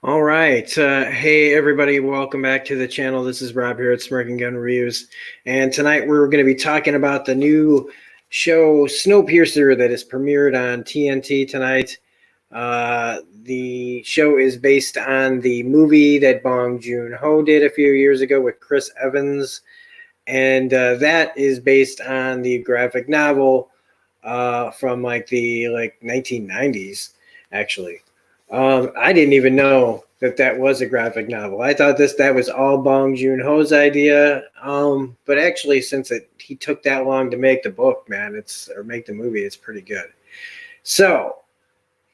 All right. Hey, everybody. Welcome back to the channel. This is Rob here at Smirking Gun Reviews. And tonight we're going to be talking about the new show Snowpiercer that is premiered on TNT tonight. The show is based on the movie that Bong Joon Ho did a few years ago with Chris Evans. And that is based on the graphic novel from the 1990s, actually. I didn't even know that was a graphic novel. I thought that was all Bong Joon Ho's idea. But actually, since he took that long to make the book, man, or make the movie, it's pretty good. So,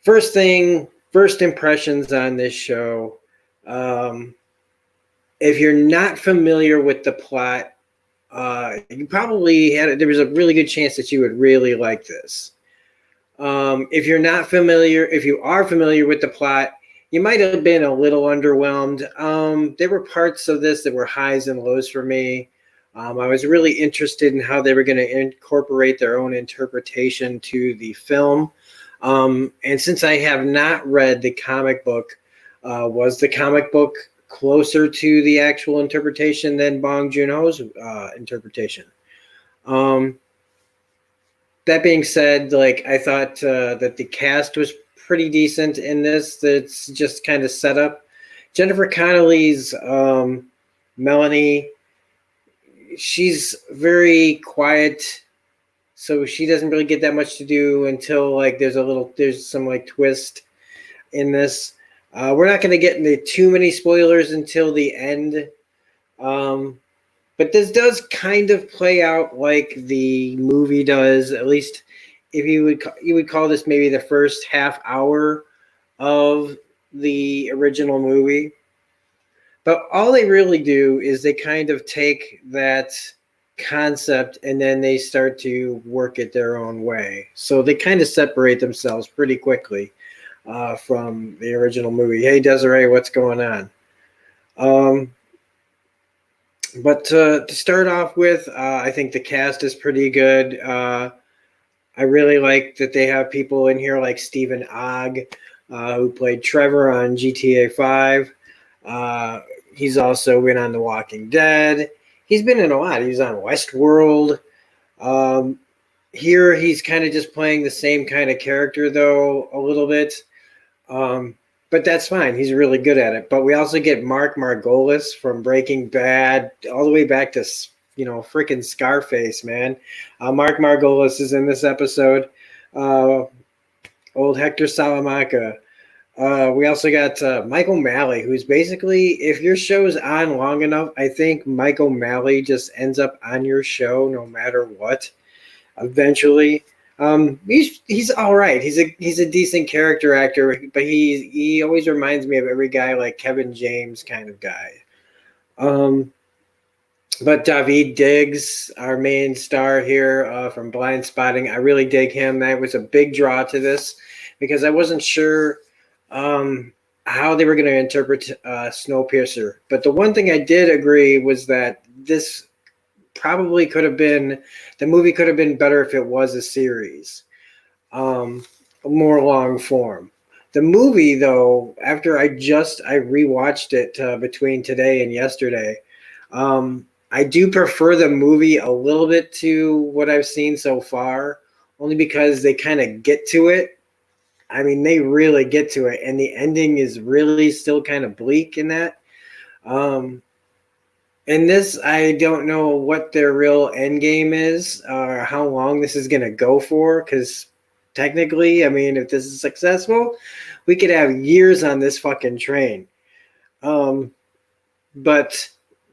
first impressions on this show. If you're not familiar with the plot, you probably there was a really good chance that you would really like this. If you are familiar with the plot, you might have been a little underwhelmed. There were parts of this that were highs and lows for me. I was really interested in how they were going to incorporate their own interpretation to the film. And since I have not read the comic book, was the comic book closer to the actual interpretation than Bong Joon-ho's interpretation? That being said, I thought that the cast was pretty decent in this. That's just kind of set up. Jennifer Connelly's Melanie. She's very quiet, so she doesn't really get that much to do until there's some twist in this. We're not going to get into too many spoilers until the end. But this does kind of play out like the movie does, at least if you would call this maybe the first half hour of the original movie. But all they really do is they kind of take that concept and then they start to work it their own way. So they kind of separate themselves pretty quickly from the original movie. Hey, Desiree, what's going on? But to start off with, I think the cast is pretty good. I really like that they have people in here like Stephen Ogg, who played Trevor on GTA 5. He's also been on The Walking Dead. He's been in a lot. He's on Westworld. Here he's kind of just playing the same kind of character, though, a little bit. But that's fine. He's really good at it. But we also get Mark Margolis from Breaking Bad all the way back to, freaking Scarface, man. Mark Margolis is in this episode. Old Hector Salamanca. We also got Mike O'Malley, who's basically, if your show's on long enough, I think Mike O'Malley just ends up on your show no matter what, eventually. He's all right. He's a decent character actor, but he always reminds me of every guy like Kevin James kind of guy. But Daveed Diggs, our main star here from Blind Spotting, I really dig him. That was a big draw to this because I wasn't sure how they were going to interpret Snowpiercer. But the one thing I did agree was that this probably the movie could have been better if it was a series, more long form. The movie, though, after I rewatched it between today and yesterday, I do prefer the movie a little bit to what I've seen so far, only because they kind of get to it. I mean, they really get to it, and the ending is really still kind of bleak in that. In this, I don't know what their real end game is or how long this is going to go for, because technically, I mean, if this is successful, we could have years on this fucking train. But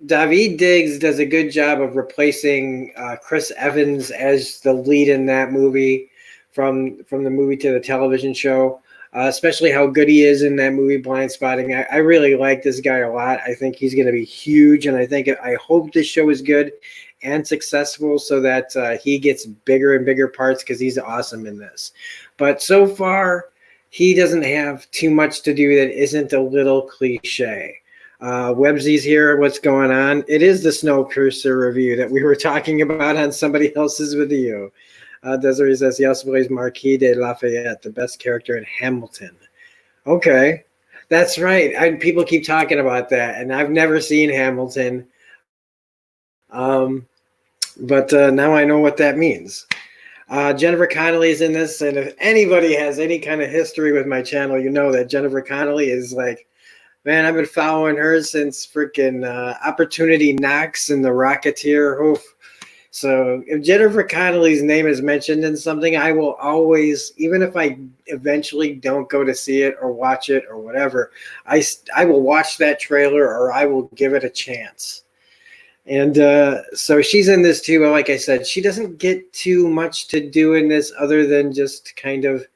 Daveed Diggs does a good job of replacing Chris Evans as the lead in that movie from the movie to the television show. Especially how good he is in that movie, Blind Spotting. I really like this guy a lot. I think he's going to be huge, and I hope this show is good and successful so that he gets bigger and bigger parts because he's awesome in this. But so far, he doesn't have too much to do that isn't a little cliche. Websy's here. What's going on? It is the Snowpiercer review that we were talking about on somebody else's video. Desiree says he also plays Marquis de Lafayette, the best character in Hamilton. Okay. That's right. People keep talking about that, and I've never seen Hamilton. But now I know what that means. Jennifer Connelly's in this, and if anybody has any kind of history with my channel, you know that Jennifer Connelly is like, man, I've been following her since freaking Opportunity Knocks and The Rocketeer. Oof. So if Jennifer Connelly's name is mentioned in something, I will always, even if I eventually don't go to see it or watch it or whatever, I will watch that trailer or I will give it a chance. And so she's in this too. But like I said, she doesn't get too much to do in this other than just kind of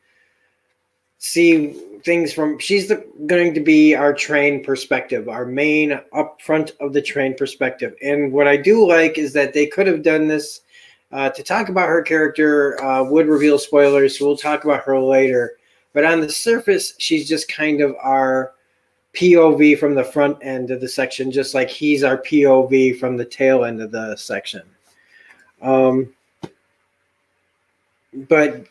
see things from. She's going to be our train perspective, our main up front of the train perspective. And what I do like is that they could have done this to talk about her character. Would reveal spoilers, so we'll talk about her later. But on the surface, she's just kind of our POV from the front end of the section, just like he's our POV from the tail end of the section. But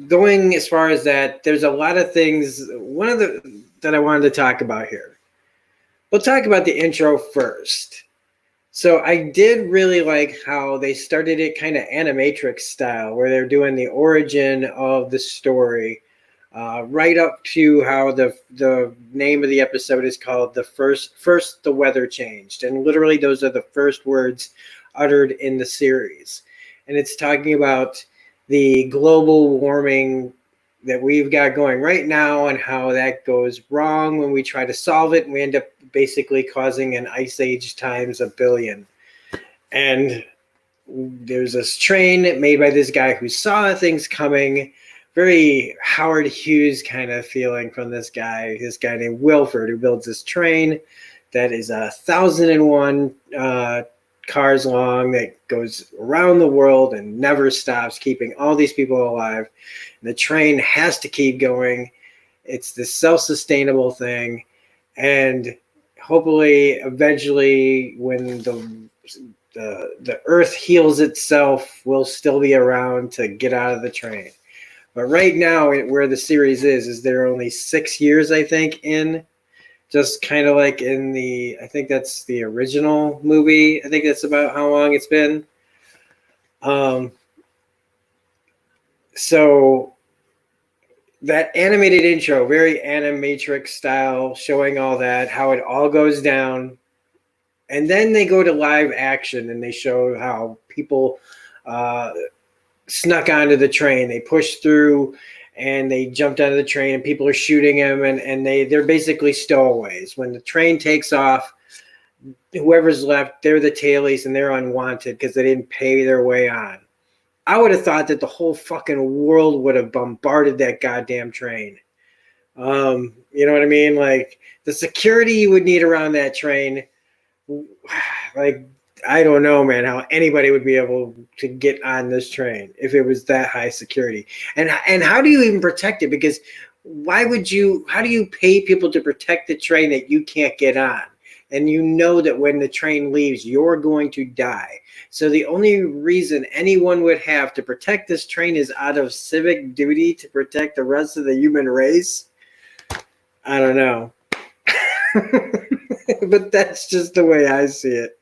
going as far as that, there's a lot of things. One of the that I wanted to talk about here. We'll talk about the intro first. So I did really like how they started it kind of animatrix style, where they're doing the origin of the story. Right up to how the name of the episode is called the first the weather changed, and literally those are the first words uttered in the series, and it's talking about the global warming that we've got going right now and how that goes wrong when we try to solve it, and we end up basically causing an ice age times a billion. And there's this train made by this guy who saw things coming. Very Howard Hughes kind of feeling from this guy named Wilford, who builds this train that is 1,001 cars long that goes around the world and never stops, keeping all these people alive. And the train has to keep going. It's this self-sustainable thing, and hopefully, eventually, when the Earth heals itself, we'll still be around to get out of the train. But right now, where the series is there only 6 years, I think, in. Just kind of like in I think that's the original movie. I think that's about how long it's been. So that animated intro, very animatrix style, showing all that, how it all goes down. And then they go to live action and they show how people snuck onto the train. They pushed through and they jumped onto the train and people are shooting them, and they're basically stowaways. When the train takes off, whoever's left, they're the tailies and they're unwanted because they didn't pay their way on. I would have thought that the whole fucking world would have bombarded that goddamn train. You know what I mean? Like the security you would need around that train, like, I don't know, man, how anybody would be able to get on this train if it was that high security. And how do you even protect it? Because how do you pay people to protect the train that you can't get on? And you know that when the train leaves, you're going to die. So the only reason anyone would have to protect this train is out of civic duty to protect the rest of the human race. I don't know. But that's just the way I see it.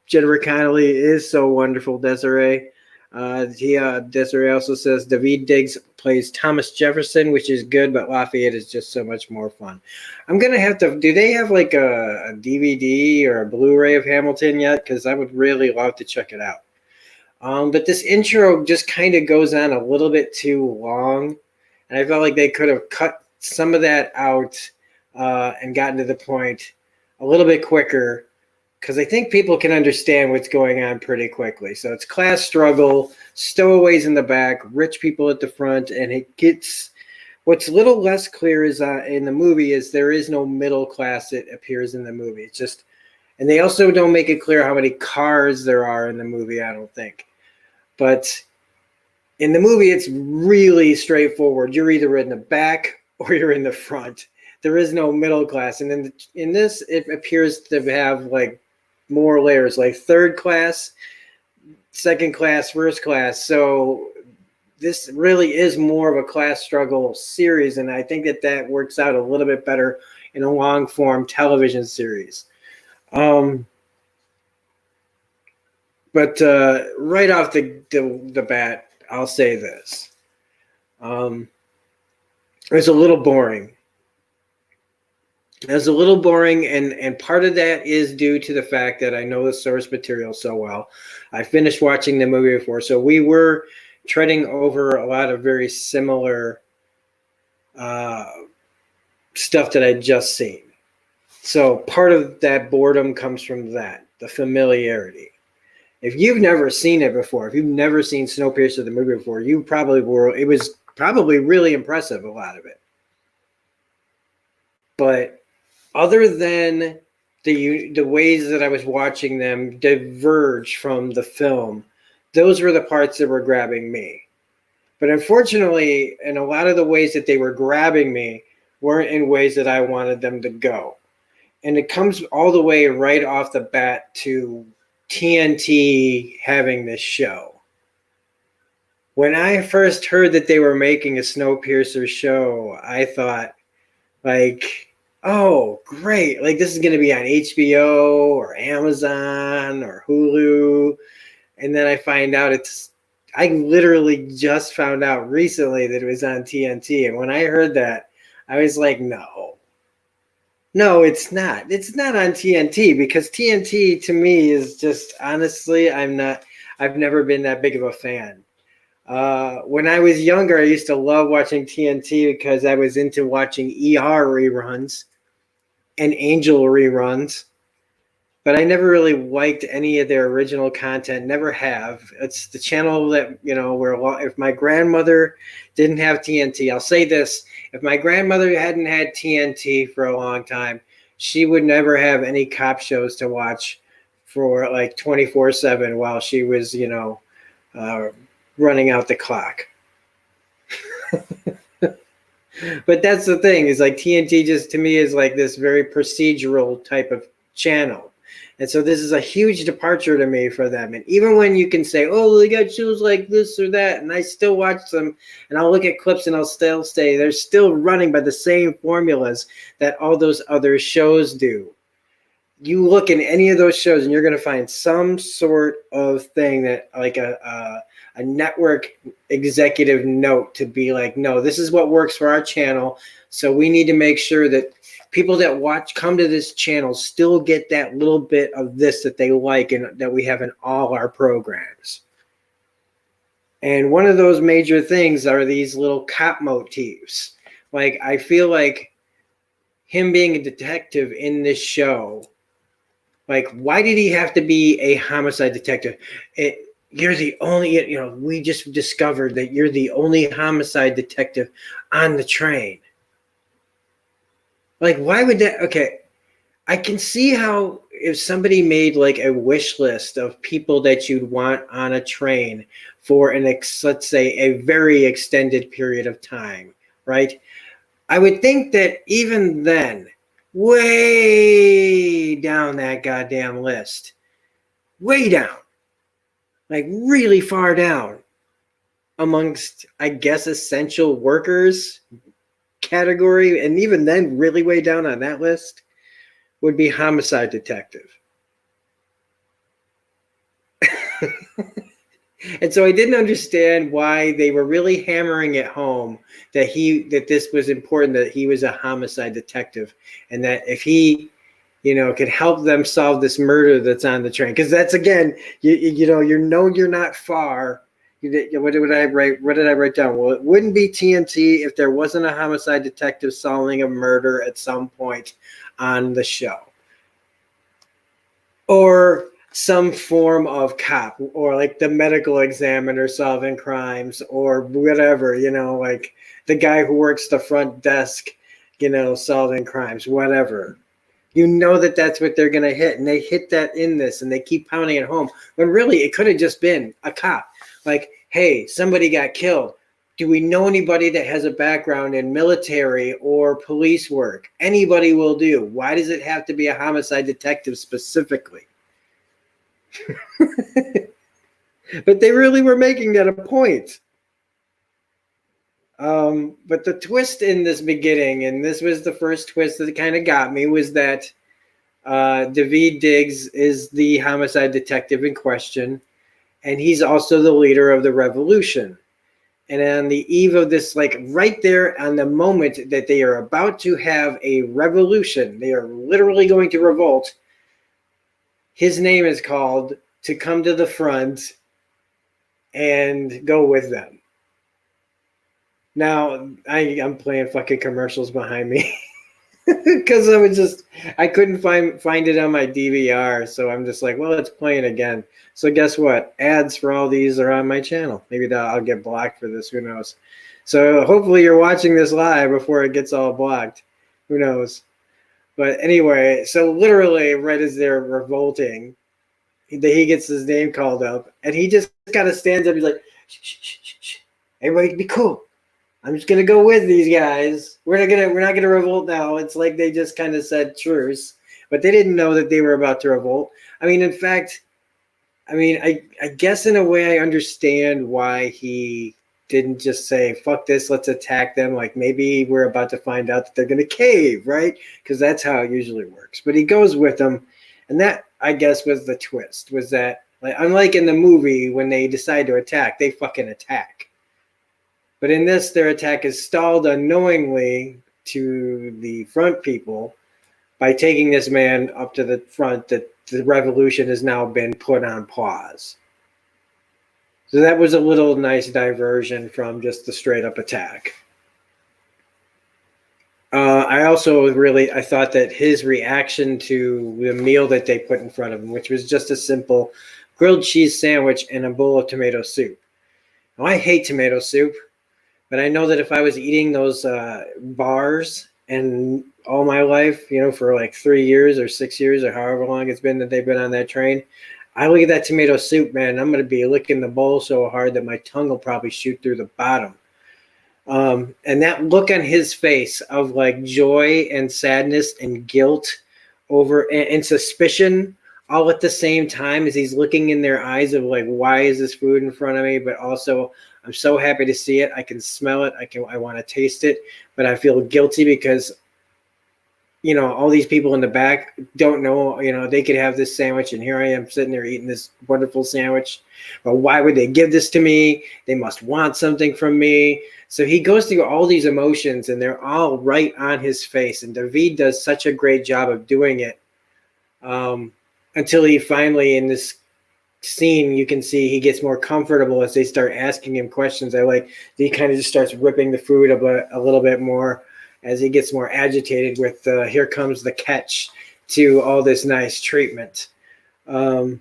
Jennifer Connelly is so wonderful, Desiree. Desiree also says Daveed Diggs plays Thomas Jefferson, which is good, but Lafayette is just so much more fun. I'm going to have to, do they have like a DVD or a Blu-ray of Hamilton yet? Because I would really love to check it out. But this intro just kind of goes on a little bit too long, and I felt like they could have cut some of that out and gotten to the point a little bit quicker, because I think people can understand what's going on pretty quickly. So it's class struggle, stowaways in the back, rich people at the front, and it gets, what's a little less clear is in the movie is there is no middle class that appears in the movie. It's just, and they also don't make it clear how many cars there are in the movie, I don't think. But in the movie, it's really straightforward. You're either in the back or you're in the front. There is no middle class. And in this, it appears to have like more layers, like third class, second class, first class. So this really is more of a class struggle series, and I think that works out a little bit better in a long form television series. But right off the bat, I'll say this: it's a little boring. It's a little boring, and part of that is due to the fact that I know the source material so well. I finished watching the movie before, so we were treading over a lot of very similar stuff that I'd just seen. So part of that boredom comes from that, the familiarity. If you've never seen it before, if you've never seen Snowpiercer the movie before, you probably were. It was probably really impressive, a lot of it. But other than the ways that I was watching them diverge from the film, those were the parts that were grabbing me. But unfortunately, in a lot of the ways that they were grabbing me weren't in ways that I wanted them to go. And it comes all the way right off the bat to TNT having this show. When I first heard that they were making a Snowpiercer show, I thought, like, oh, great. Like, this is going to be on HBO or Amazon or Hulu. And then I find out I literally just found out recently that it was on TNT. And when I heard that, I was like, no, it's not. It's not on TNT, because TNT to me is just, honestly, I've never been that big of a fan. When I was younger, I used to love watching TNT because I was into watching ER reruns and Angel reruns, but I never really liked any of their original content. Never have. It's the channel that, where if my grandmother didn't have TNT, I'll say this: if my grandmother hadn't had TNT for a long time, she would never have any cop shows to watch for like 24/7 while she was, running out the clock. But that's the thing, is like TNT just to me is like this very procedural type of channel. And so this is a huge departure to me for them. And even when you can say, oh, they got shows like this or that, and I still watch them, and I'll look at clips and I'll still say they're still running by the same formulas that all those other shows do. You look in any of those shows and you're going to find some sort of thing that, like a network executive note to be like, no, this is what works for our channel. So we need to make sure that people that come to this channel still get that little bit of this that they like and that we have in all our programs. And one of those major things are these little cop motifs. Like, I feel like him being a detective in this show, like, why did he have to be a homicide detective? You're the only, we just discovered that you're the only homicide detective on the train. Like, why would that? Okay, I can see how if somebody made like a wish list of people that you'd want on a train for let's say a very extended period of time, right? I would think that even then, way down that goddamn list, way down, like really far down amongst, I guess, essential workers category, and even then really way down on that list would be homicide detective. And so I didn't understand why they were really hammering it home that this was important, that he was a homicide detective, and that if he could help them solve this murder that's on the train. Because that's, again, you're not far. What did I write? What did I write down? Well, it wouldn't be TNT if there wasn't a homicide detective solving a murder at some point on the show, or some form of cop, or like the medical examiner solving crimes, or whatever, like the guy who works the front desk, solving crimes, whatever. That's what they're going to hit. And they hit that in this, and they keep pounding it home. When really it could have just been a cop. Like, hey, somebody got killed. Do we know anybody that has a background in military or police work? Anybody will do. Why does it have to be a homicide detective specifically? But they really were making that a point. But the twist in this beginning, and this was the first twist that kind of got me, was that Daveed Diggs is the homicide detective in question, and he's also the leader of the revolution. And on the eve of this, like right there on the moment that they are about to have a revolution, they are literally going to revolt, his name is called to come to the front and go with them. Now, I'm playing fucking commercials behind me. Because I couldn't find it on my DVR, so I'm just like, well, it's playing again. So guess what? Ads for all these are on my channel. Maybe I'll get blocked for this. Who knows? So hopefully you're watching this live before it gets all blocked. Who knows? But anyway, so literally right as they're revolting, he gets his name called up, and he just kind of stands up. He's like, shh, shh, shh, shh, shh. Everybody be cool. I'm just gonna go with these guys. We're not gonna revolt now. It's like they just kind of said truce, but they didn't know that they were about to revolt. I mean, in fact, I guess in a way I understand why he didn't just say fuck this, let's attack them. Like maybe we're about to find out that they're gonna cave, right? Because that's how it usually works. But he goes with them, and that I guess was the twist. Was that like unlike in the movie when they decide to attack, they fucking attack. But in this, their attack is stalled unknowingly to the front people by taking this man up to the front that the revolution has now been put on pause. So that was a little nice diversion from just the straight up attack. I thought that his reaction to the meal that they put in front of him, which was just a simple grilled cheese sandwich and a bowl of tomato soup. Now, I hate tomato soup. But I know that if I was eating those bars and all my life, for like 3 years or 6 years or however long it's been that they've been on that train, I look at that tomato soup, man, I'm going to be licking the bowl so hard that my tongue will probably shoot through the bottom. And that look on his face of like joy and sadness and guilt and suspicion all at the same time as he's looking in their eyes of like, why is this food in front of me? But also, I'm so happy to see it. I can smell it. I want to taste it, but I feel guilty because, all these people in the back don't know, they could have this sandwich and here I am sitting there eating this wonderful sandwich. But why would they give this to me? They must want something from me. So he goes through all these emotions and they're all right on his face. And Daveed does such a great job of doing it. Until he finally, in this scene, you can see he gets more comfortable as they start asking him questions. He kind of just starts ripping the food a little bit more as he gets more agitated with here comes the catch to all this nice treatment. Yeah,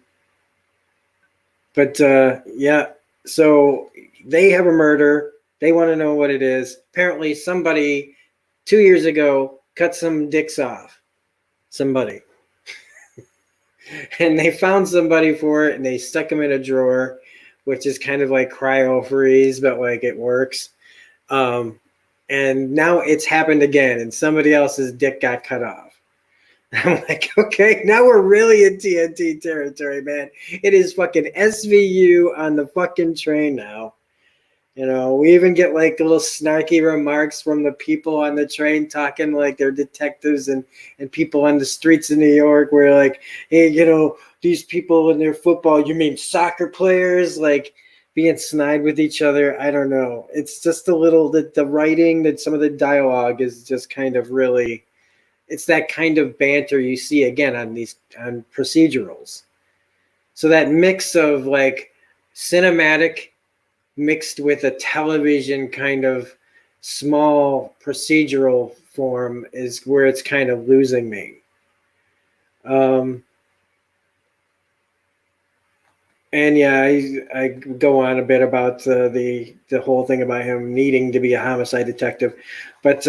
so they have a murder. They want to know what it is. Apparently somebody 2 years ago cut some dicks off. Somebody. And they found somebody for it and they stuck him in a drawer, which is kind of like cryo freeze, but like it works. And now it's happened again and somebody else's dick got cut off. I'm like, okay, now we're really in TNT territory, man. It is fucking SVU on the fucking train now. We even get like little snarky remarks from the people on the train talking like they're detectives and people on the streets of New York where like, hey, these people in their football, you mean soccer players, like being snide with each other. I don't know. It's just a little, the writing, that some of the dialogue is just kind of really, it's that kind of banter you see again on procedurals. So that mix of like cinematic mixed with a television kind of small procedural form is where it's kind of losing me. And yeah, I go on a bit about the whole thing about him needing to be a homicide detective, but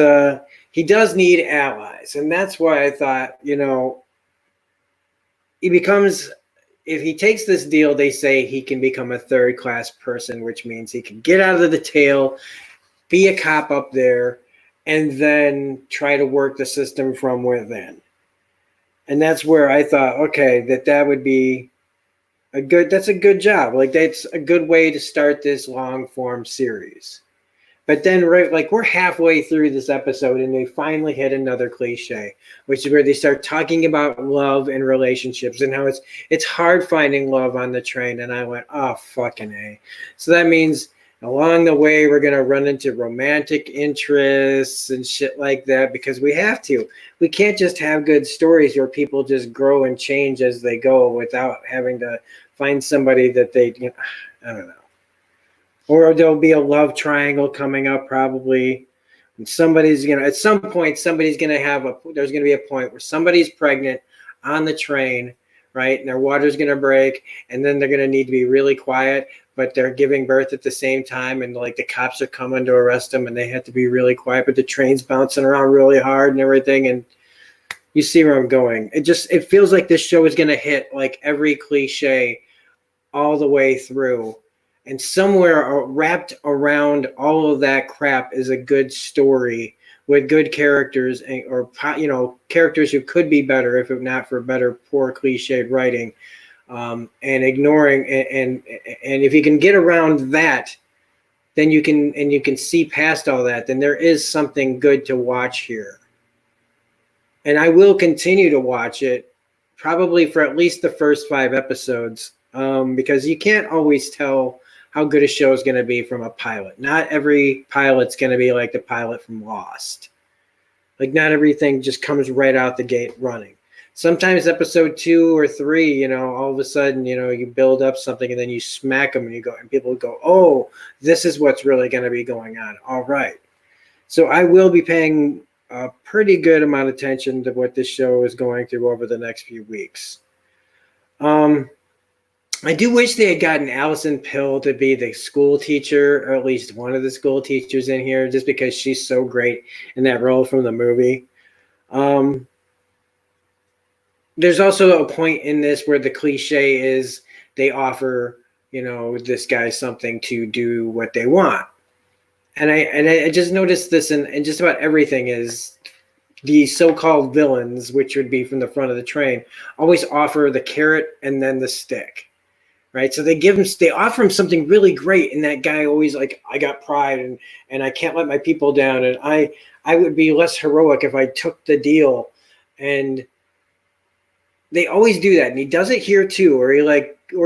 he does need allies, and that's why I thought, he becomes, if he takes this deal, they say he can become a third-class person, which means he can get out of the detail, be a cop up there, and then try to work the system from within. And that's where I thought, okay, that would be that's a good job. Like that's a good way to start this long form series. But then, right, like we're halfway through this episode, and they finally hit another cliche, which is where they start talking about love and relationships and how it's hard finding love on the train. And I went, oh fucking A. So that means along the way we're gonna run into romantic interests and shit like that because we have to. We can't just have good stories where people just grow and change as they go without having to find somebody that they, I don't know. Or there'll be a love triangle coming up probably. And somebody's gonna at some point somebody's gonna have a there's gonna be a point where somebody's pregnant on the train, right? And their water's gonna break, and then they're gonna need to be really quiet, but they're giving birth at the same time, and like the cops are coming to arrest them, and they have to be really quiet, but the train's bouncing around really hard and everything, and you see where I'm going. It feels like this show is gonna hit like every cliche all the way through. And somewhere wrapped around all of that crap is a good story with good characters, or characters who could be better if not for better poor cliched writing, and ignoring and if you can get around that, then you can see past all that. Then there is something good to watch here, and I will continue to watch it probably for at least the first 5 episodes, because you can't always tell how good a show is going to be from a pilot. Not every pilot's going to be like the pilot from Lost. Like not everything just comes right out the gate running. Sometimes episode 2 or 3, all of a sudden, you build up something and then you smack them and people go, oh, this is what's really going to be going on. All right. So I will be paying a pretty good amount of attention to what this show is going through over the next few weeks. I do wish they had gotten Allison Pill to be the school teacher, or at least one of the school teachers in here, just because she's so great in that role from the movie. There's also a point in this where the cliche is they offer, this guy something to do what they want. And I just noticed this in just about everything is the so-called villains, which would be from the front of the train, always offer the carrot and then the stick. Right, so they offer him something really great, and that guy always like, I got pride, and I can't let my people down, and I would be less heroic if I took the deal, and they always do that, and he does it here too, or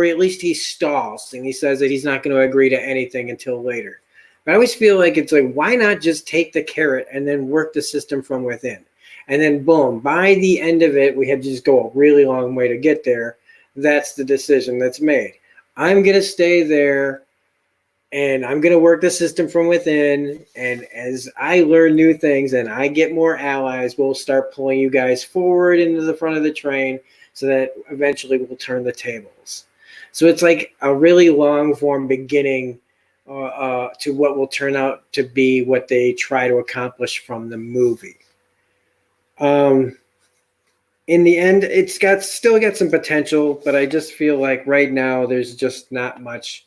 at least he stalls, and he says that he's not going to agree to anything until later. But I always feel like it's like, why not just take the carrot and then work the system from within, and then boom, by the end of it, we had to just go a really long way to get there. That's the decision that's made. I'm going to stay there and I'm going to work the system from within. And as I learn new things and I get more allies, we'll start pulling you guys forward into the front of the train so that eventually we'll turn the tables. So it's like a really long form beginning to what will turn out to be what they try to accomplish from the movie. In the end, it's still got some potential, but I just feel like right now there's just not much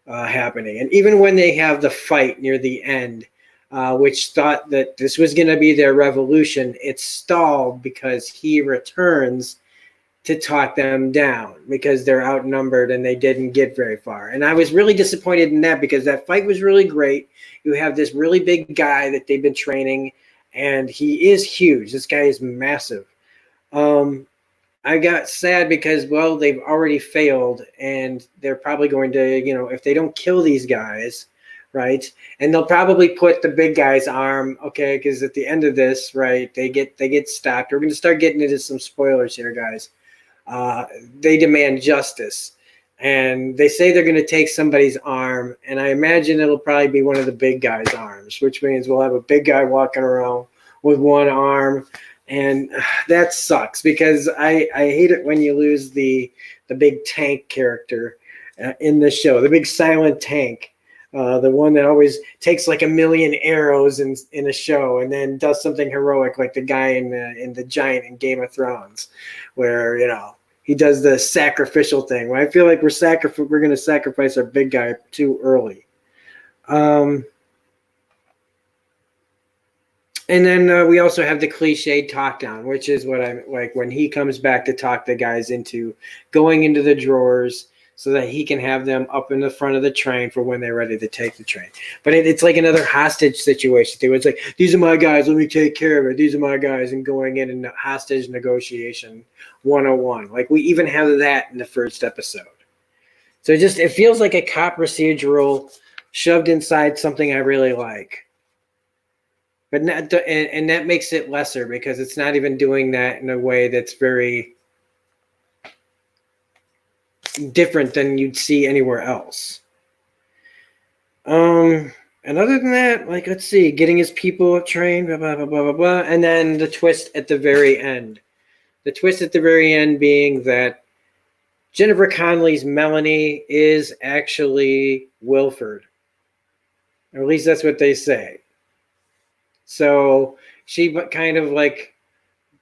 happening. And even when they have the fight near the end, which thought that this was going to be their revolution, it stalled because he returns to talk them down because they're outnumbered and they didn't get very far. And I was really disappointed in that because that fight was really great. You have this really big guy that they've been training, and he is huge. This guy is massive. I got sad because, well, they've already failed, and they're probably going to, if they don't kill these guys, right, and they'll probably put the big guy's arm, okay, because at the end of this, right, they get stopped. We're going to start getting into some spoilers here, guys. They demand justice, and they say they're going to take somebody's arm, and I imagine it'll probably be one of the big guy's arms, which means we'll have a big guy walking around with one arm. And that sucks because I hate it when you lose the big tank character in the show, the big silent tank, the one that always takes like 1,000,000 arrows in a show and then does something heroic like the guy in the Giant in Game of Thrones, where he does the sacrificial thing. Well, I feel like we're going to sacrifice our big guy too early. And then we also have the cliched talk down, which is what I'm like when he comes back to talk the guys into going into the drawers, so that he can have them up in the front of the train for when they're ready to take the train. But it's like another hostage situation too. It's like, these are my guys, let me take care of it. These are my guys, and going in hostage negotiation 101. Like, we even have that in the first episode. So it feels like a cop procedural shoved inside something I really like. But not, and that makes it lesser because it's not even doing that in a way that's very different than you'd see anywhere else. And other than that, like, let's see, getting his people trained, blah, blah, blah, blah, blah, blah. And then the twist at the very end. The twist at the very end being that Jennifer Connelly's Melanie is actually Wilford. Or at least that's what they say. So she kind of like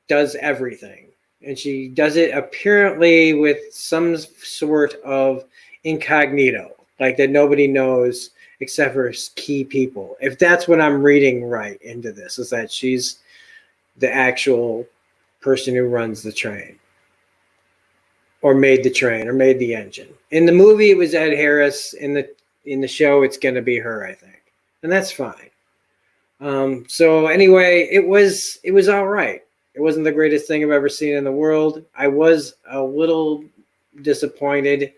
does everything. And she does it apparently with some sort of incognito, like that nobody knows except for key people. If that's what I'm reading right into this, is that she's the actual person who runs the train or made the train or made the engine. In the movie, it was Ed Harris. In the show, it's going to be her, I think. And that's fine. So anyway, it was all right. It wasn't the greatest thing I've ever seen in the world. I was a little disappointed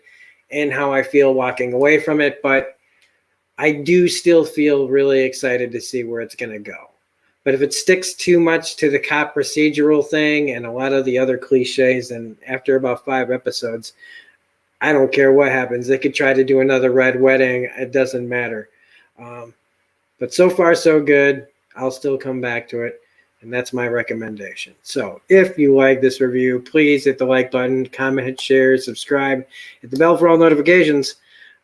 in how I feel walking away from it, but I do still feel really excited to see where it's going to go. But if it sticks too much to the cop procedural thing and a lot of the other cliches, and after about 5 episodes, I don't care what happens. They could try to do another Red Wedding. It doesn't matter. But so far, so good. I'll still come back to it. And that's my recommendation. So if you like this review, please hit the like button, comment, share, subscribe, hit the bell for all notifications.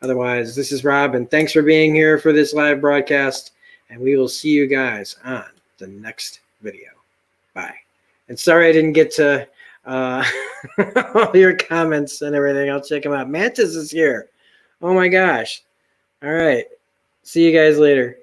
Otherwise, this is Rob, and thanks for being here for this live broadcast. And we will see you guys on the next video. Bye. And sorry I didn't get to all your comments and everything. I'll check them out. Mantis is here. Oh my gosh. All right. See you guys later.